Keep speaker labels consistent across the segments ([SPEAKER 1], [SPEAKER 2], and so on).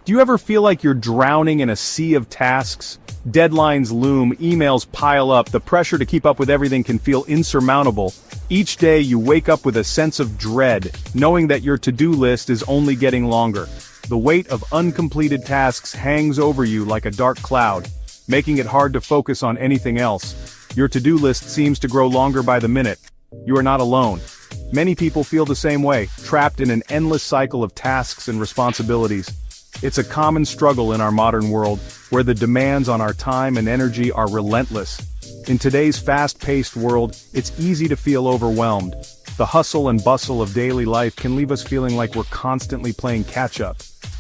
[SPEAKER 1] Do you ever feel like you're drowning in a sea of tasks? Deadlines loom, emails pile up, the pressure to keep up with everything can feel insurmountable. Each day you wake up with a sense of dread, knowing that your to-do list is only getting longer. The weight of uncompleted tasks hangs over you like a dark cloud, making it hard to focus on anything else. Your to-do list seems to grow longer by the minute. You are not alone. Many people feel the same way, trapped in an endless cycle of tasks and responsibilities. It's a common struggle in our modern world, where the demands on our time and energy are relentless. In today's fast-paced world, it's easy to feel overwhelmed. The hustle and bustle of daily life can leave us feeling like we're constantly playing catch-up.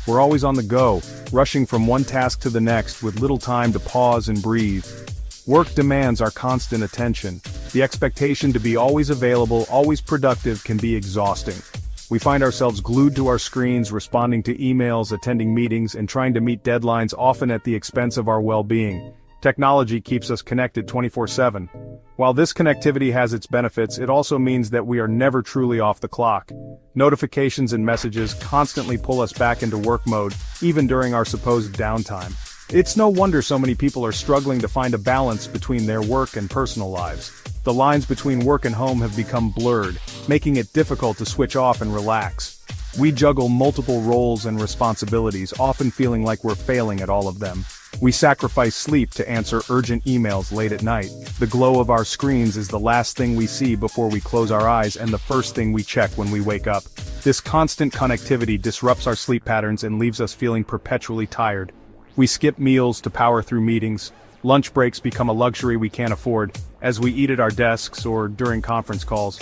[SPEAKER 1] We're always on the go, rushing from one task to the next with little time to pause and breathe. Work demands our constant attention. The expectation to be always available, always productive can be exhausting. We find ourselves glued to our screens, responding to emails, attending meetings, and trying to meet deadlines, often at the expense of our well-being. Technology keeps us connected 24/7. While this connectivity has its benefits, it also means that we are never truly off the clock. Notifications and messages constantly pull us back into work mode, even during our supposed downtime. It's no wonder so many people are struggling to find a balance between their work and personal lives. The lines between work and home have become blurred, making it difficult to switch off and relax. We juggle multiple roles and responsibilities, often feeling like we're failing at all of them. We sacrifice sleep to answer urgent emails late at night. The glow of our screens is the last thing we see before we close our eyes and the first thing we check when we wake up. This constant connectivity disrupts our sleep patterns and leaves us feeling perpetually tired. We skip meals to power through meetings. Lunch breaks become a luxury we can't afford, as we eat at our desks or during conference calls.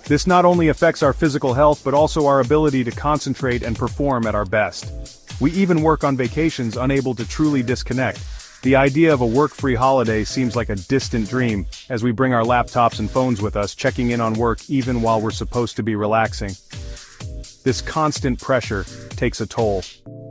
[SPEAKER 1] This not only affects our physical health but also our ability to concentrate and perform at our best. We even work on vacations unable to truly disconnect. The idea of a work-free holiday seems like a distant dream, as we bring our laptops and phones with us, checking in on work even while we're supposed to be relaxing. This constant pressure takes a toll.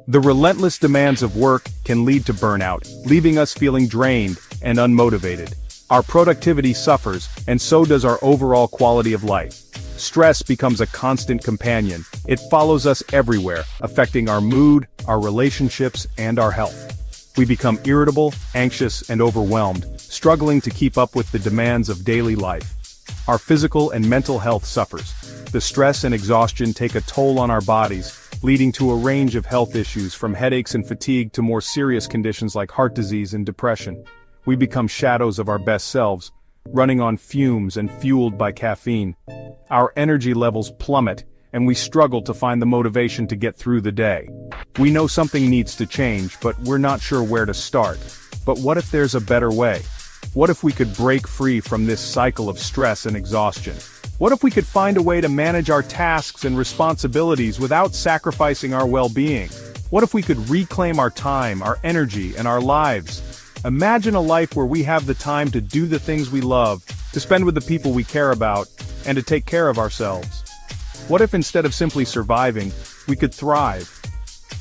[SPEAKER 1] The relentless demands of work can lead to burnout, leaving us feeling drained and unmotivated. Our productivity suffers, and so does our overall quality of life. Stress becomes a constant companion. It follows us everywhere, affecting our mood, our relationships, and our health. We become irritable, anxious, and overwhelmed, struggling to keep up with the demands of daily life. Our physical and mental health suffers. The stress and exhaustion take a toll on our bodies, leading to a range of health issues from headaches and fatigue to more serious conditions like heart disease and depression. We become shadows of our best selves, running on fumes and fueled by caffeine. Our energy levels plummet, and we struggle to find the motivation to get through the day. We know something needs to change, but we're not sure where to start. But what if there's a better way? What if we could break free from this cycle of stress and exhaustion? What if we could find a way to manage our tasks and responsibilities without sacrificing our well-being? What if we could reclaim our time, our energy, and our lives? Imagine a life where we have the time to do the things we love, to spend with the people we care about, and to take care of ourselves. What if instead of simply surviving, we could thrive?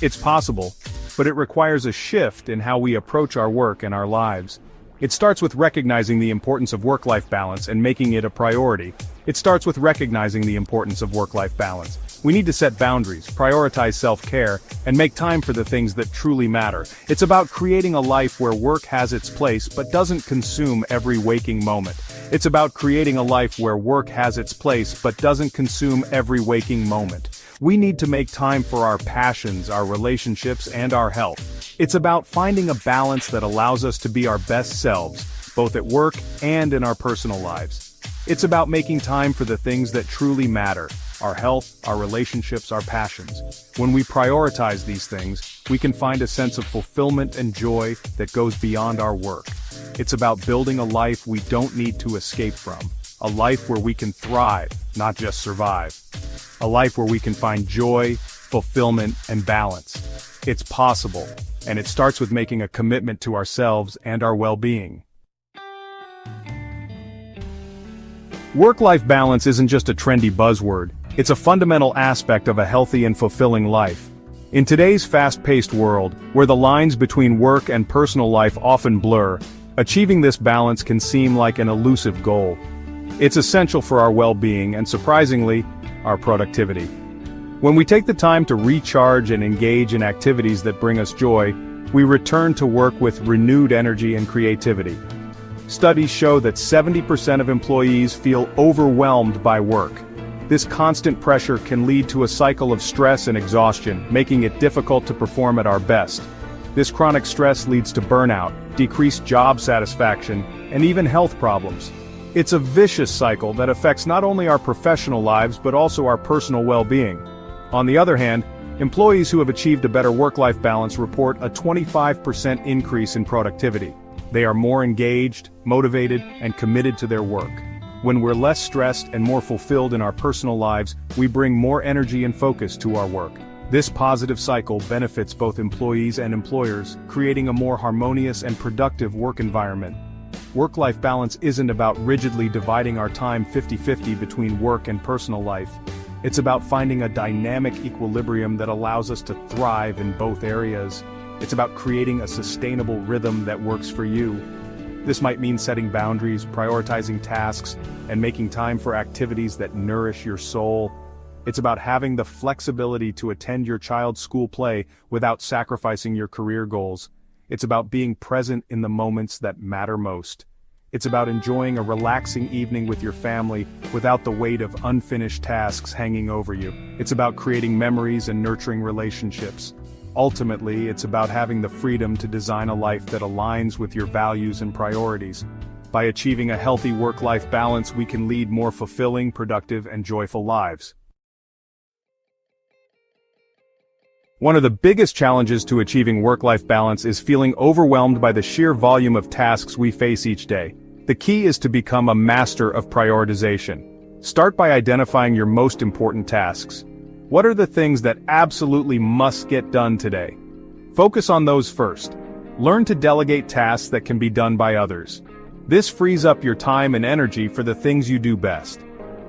[SPEAKER 1] It's possible, but it requires a shift in how we approach our work and our lives. It starts with recognizing the importance of work-life balance and making it a priority. It starts with recognizing the importance of work-life balance. We need to set boundaries, prioritize self-care, and make time for the things that truly matter. It's about creating a life where work has its place but doesn't consume every waking moment. It's about creating a life where work has its place but doesn't consume every waking moment. We need to make time for our passions, our relationships, and our health. It's about finding a balance that allows us to be our best selves, both at work and in our personal lives. It's about making time for the things that truly matter, our health, our relationships, our passions. When we prioritize these things, we can find a sense of fulfillment and joy that goes beyond our work. It's about building a life we don't need to escape from, a life where we can thrive, not just survive. A life where we can find joy, fulfillment, and balance. It's possible, and it starts with making a commitment to ourselves and our well-being. Work-life balance isn't just a trendy buzzword, it's a fundamental aspect of a healthy and fulfilling life. In today's fast-paced world, where the lines between work and personal life often blur, achieving this balance can seem like an elusive goal. It's essential for our well-being and, surprisingly, our productivity. When we take the time to recharge and engage in activities that bring us joy, we return to work with renewed energy and creativity. Studies show that 70% of employees feel overwhelmed by work. This constant pressure can lead to a cycle of stress and exhaustion, making it difficult to perform at our best. This chronic stress leads to burnout, decreased job satisfaction, and even health problems. It's a vicious cycle that affects not only our professional lives but also our personal well-being. On the other hand, employees who have achieved a better work-life balance report a 25% increase in productivity. They are more engaged, motivated, and committed to their work. When we're less stressed and more fulfilled in our personal lives, we bring more energy and focus to our work. This positive cycle benefits both employees and employers, creating a more harmonious and productive work environment. Work-life balance isn't about rigidly dividing our time 50-50 between work and personal life. It's about finding a dynamic equilibrium that allows us to thrive in both areas. It's about creating a sustainable rhythm that works for you. This might mean setting boundaries, prioritizing tasks, and making time for activities that nourish your soul. It's about having the flexibility to attend your child's school play without sacrificing your career goals. It's about being present in the moments that matter most. It's about enjoying a relaxing evening with your family without the weight of unfinished tasks hanging over you. It's about creating memories and nurturing relationships. Ultimately, it's about having the freedom to design a life that aligns with your values and priorities. By achieving a healthy work-life balance, we can lead more fulfilling, productive, and joyful lives. One of the biggest challenges to achieving work-life balance is feeling overwhelmed by the sheer volume of tasks we face each day. The key is to become a master of prioritization. Start by identifying your most important tasks. What are the things that absolutely must get done today? Focus on those first. Learn to delegate tasks that can be done by others. This frees up your time and energy for the things you do best.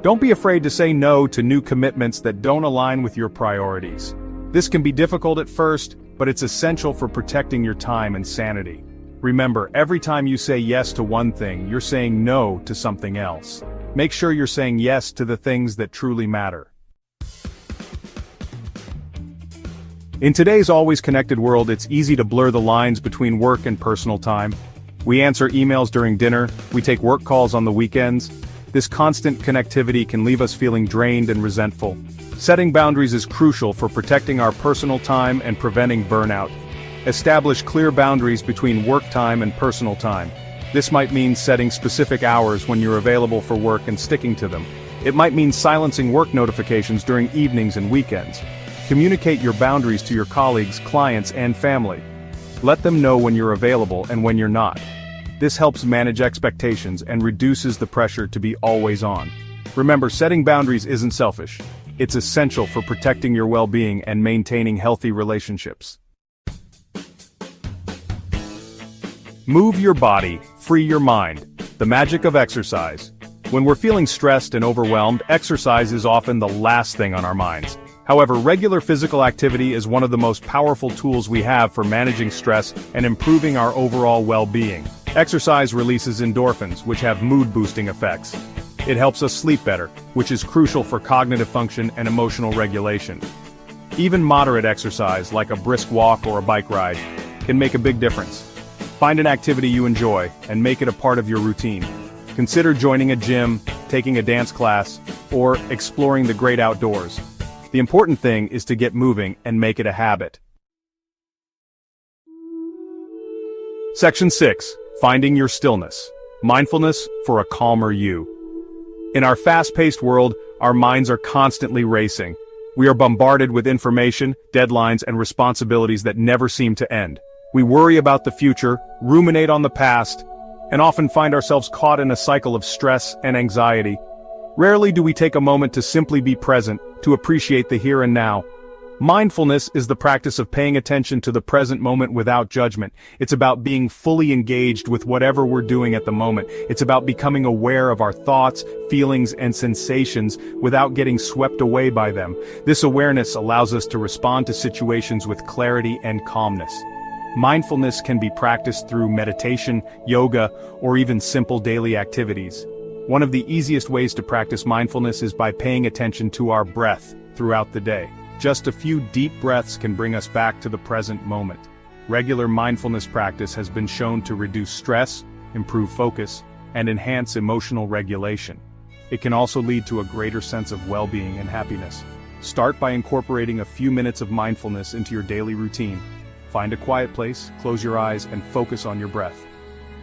[SPEAKER 1] Don't be afraid to say no to new commitments that don't align with your priorities. This can be difficult at first, but it's essential for protecting your time and sanity. Remember, every time you say yes to one thing, you're saying no to something else. Make sure you're saying yes to the things that truly matter. In today's always connected world, it's easy to blur the lines between work and personal time. We answer emails during dinner, we take work calls on the weekends. This constant connectivity can leave us feeling drained and resentful. Setting boundaries is crucial for protecting our personal time and preventing burnout. Establish clear boundaries between work time and personal time. This might mean setting specific hours when you're available for work and sticking to them. It might mean silencing work notifications during evenings and weekends. Communicate your boundaries to your colleagues, clients, and family. Let them know when you're available and when you're not. This helps manage expectations and reduces the pressure to be always on. Remember, setting boundaries isn't selfish. It's essential for protecting your well-being and maintaining healthy relationships. Move your body, free your mind. The magic of exercise. When we're feeling stressed and overwhelmed, exercise is often the last thing on our minds. However, regular physical activity is one of the most powerful tools we have for managing stress and improving our overall well-being. Exercise releases endorphins, which have mood-boosting effects. It helps us sleep better, which is crucial for cognitive function and emotional regulation. Even moderate exercise, like a brisk walk or a bike ride, can make a big difference. Find an activity you enjoy, and make it a part of your routine. Consider joining a gym, taking a dance class, or exploring the great outdoors. The important thing is to get moving and make it a habit. Section 6. Finding your stillness. Mindfulness for a calmer you. In our fast-paced world, our minds are constantly racing. We are bombarded with information, deadlines, and responsibilities that never seem to end. We worry about the future, ruminate on the past, and often find ourselves caught in a cycle of stress and anxiety. Rarely do we take a moment to simply be present, to appreciate the here and now. Mindfulness is the practice of paying attention to the present moment without judgment. It's about being fully engaged with whatever we're doing at the moment. It's about becoming aware of our thoughts, feelings, and sensations without getting swept away by them. This awareness allows us to respond to situations with clarity and calmness. Mindfulness can be practiced through meditation, yoga, or even simple daily activities. One of the easiest ways to practice mindfulness is by paying attention to our breath throughout the day. Just a few deep breaths can bring us back to the present moment. Regular mindfulness practice has been shown to reduce stress, improve focus, and enhance emotional regulation. It can also lead to a greater sense of well-being and happiness. Start by incorporating a few minutes of mindfulness into your daily routine. Find a quiet place, close your eyes, and focus on your breath.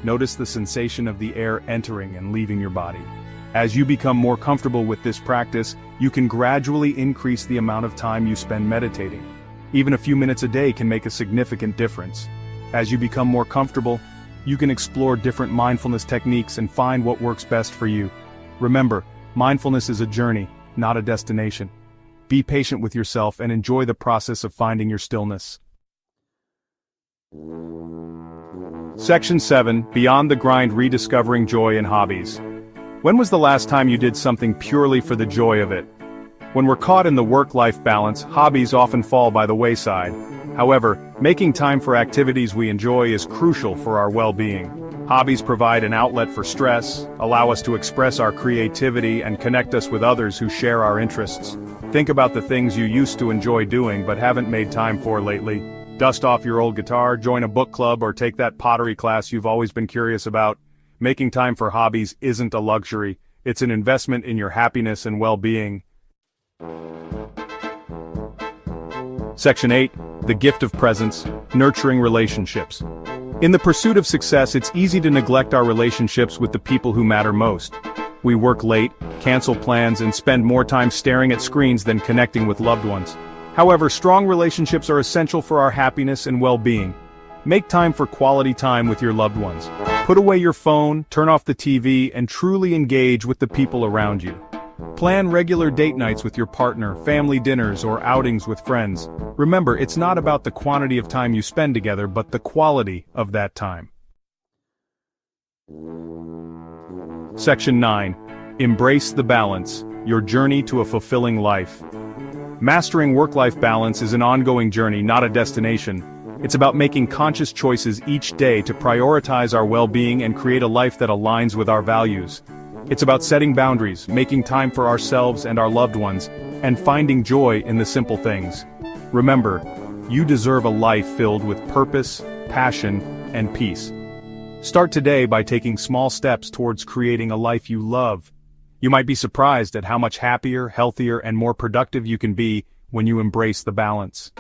[SPEAKER 1] Notice the sensation of the air entering and leaving your body. As you become more comfortable with this practice, you can gradually increase the amount of time you spend meditating. Even a few minutes a day can make a significant difference. As you become more comfortable, you can explore different mindfulness techniques and find what works best for you. Remember, mindfulness is a journey, not a destination. Be patient with yourself and enjoy the process of finding your stillness. Section 7, Beyond the Grind: Rediscovering Joy in Hobbies. When was the last time you did something purely for the joy of it? When we're caught in the work-life balance, hobbies often fall by the wayside. However, making time for activities we enjoy is crucial for our well-being. Hobbies provide an outlet for stress, allow us to express our creativity, and connect us with others who share our interests. Think about the things you used to enjoy doing but haven't made time for lately. Dust off your old guitar, join a book club, or take that pottery class you've always been curious about. Making time for hobbies isn't a luxury, it's an investment in your happiness and well-being. Section 8, The Gift of Presence: Nurturing Relationships. In the pursuit of success, it's easy to neglect our relationships with the people who matter most. We work late, cancel plans, and spend more time staring at screens than connecting with loved ones. However, strong relationships are essential for our happiness and well-being. Make time for quality time with your loved ones. Put away your phone, turn off the TV, and truly engage with the people around you. Plan regular date nights with your partner, family dinners, or outings with friends. Remember, it's not about the quantity of time you spend together, but the quality of that time. Section 9. Embrace the Balance: Your Journey to a Fulfilling Life. Mastering work-life balance is an ongoing journey, not a destination. It's about making conscious choices each day to prioritize our well-being and create a life that aligns with our values. It's about setting boundaries, making time for ourselves and our loved ones, and finding joy in the simple things. Remember, you deserve a life filled with purpose, passion, and peace. Start today by taking small steps towards creating a life you love. You might be surprised at how much happier, healthier, and more productive you can be when you embrace the balance.